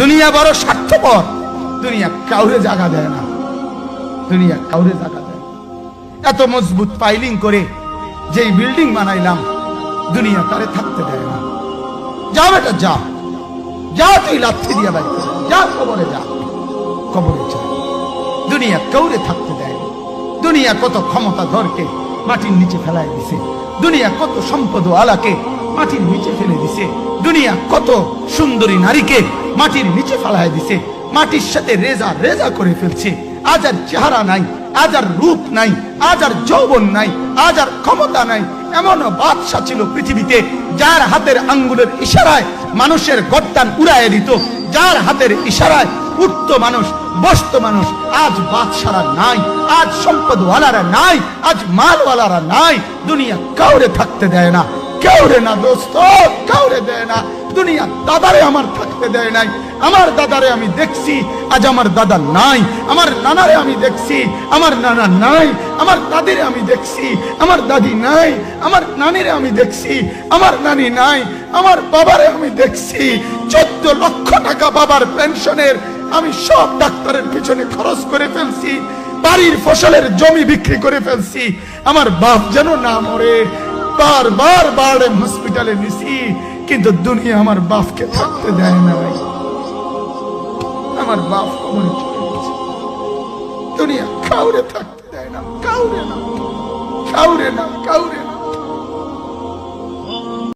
দুনিয়া বড় স্বার্থপর, দুনিয়া কাউরে জায়গা দেয় না, দুনিয়া কাউরে জায়গা দেয় না। এত মজবুত পাইলিং করে যেই বিল্ডিং বানাইলাম, দুনিয়া তারে থাকতে দেয় না। যা বেটা যা, যা তুই লাথি দিয়া বাইক যা, কবরে যা, কবরে যা। দুনিয়া কাউরে থাকতে দেয় না। দুনিয়া কত ক্ষমতা ধরকে মাটির নিচে ফেলায় দিছে, দুনিয়া কত সম্পদ আলাকে মাটির নিচে ফেলে দিছে, দুনিয়া কত সুন্দরী নারীকে মাটির নিচে ফেলায় দিছে, মাটির সাথে রেজা রেজা করে ফেলছে। আজ আর চেহারা নাই, আজ আর রূপ নাই, আজ আর যৌবন নাই, আজ আর ক্ষমতা নাই। এমন বাদশা ছিল পৃথিবীতে যার হাতের আঙ্গুলের ইশারায় মানুষের গর্দান উড়াইয়া দিত, যার হাতের ইশারায় উঠত মানুষ, বসত মানুষ। আজ বাদশারা নাই, আজ সম্পদওয়ালারা নাই, আজ মালওয়ালারা নাই। দুনিয়া কাউরে থাকতে দেয় না, কাউরে না দোস্ত, কাউরে দেয় না। দুনিয়া দাদারে আমার থাকতে দেয় নাই। আমার দাদারে আমি দেখছি, আজ আমার দাদা নাই। আমার নানারে আমি দেখছি, আমার নানা নাই। আমার দাদিরে আমি দেখছি, আমার দাদি নাই। আমার নানিরে আমি দেখছি, আমার নানি নাই। আমার বাবারে আমি দেখছি, 14 লক্ষ টাকা বাবার পেনশনের আমি সব ডাক্তারের পিছনে খরচ করে ফেলছি, বাড়ির ফসলের জমি বিক্রি করে ফেলছি। আমার বাপ যেন না মরে বারবার বাড়ে হসপিটালে নিছি, কিন্তু দুনিয়া আমার বাপকে থাকতে দেয় নাই। আমার বাপ কবরে চলে গেছে। দুনিয়া কাউরে থাকতে দেয় না, কাউরে না, কাউরে না, কাউরে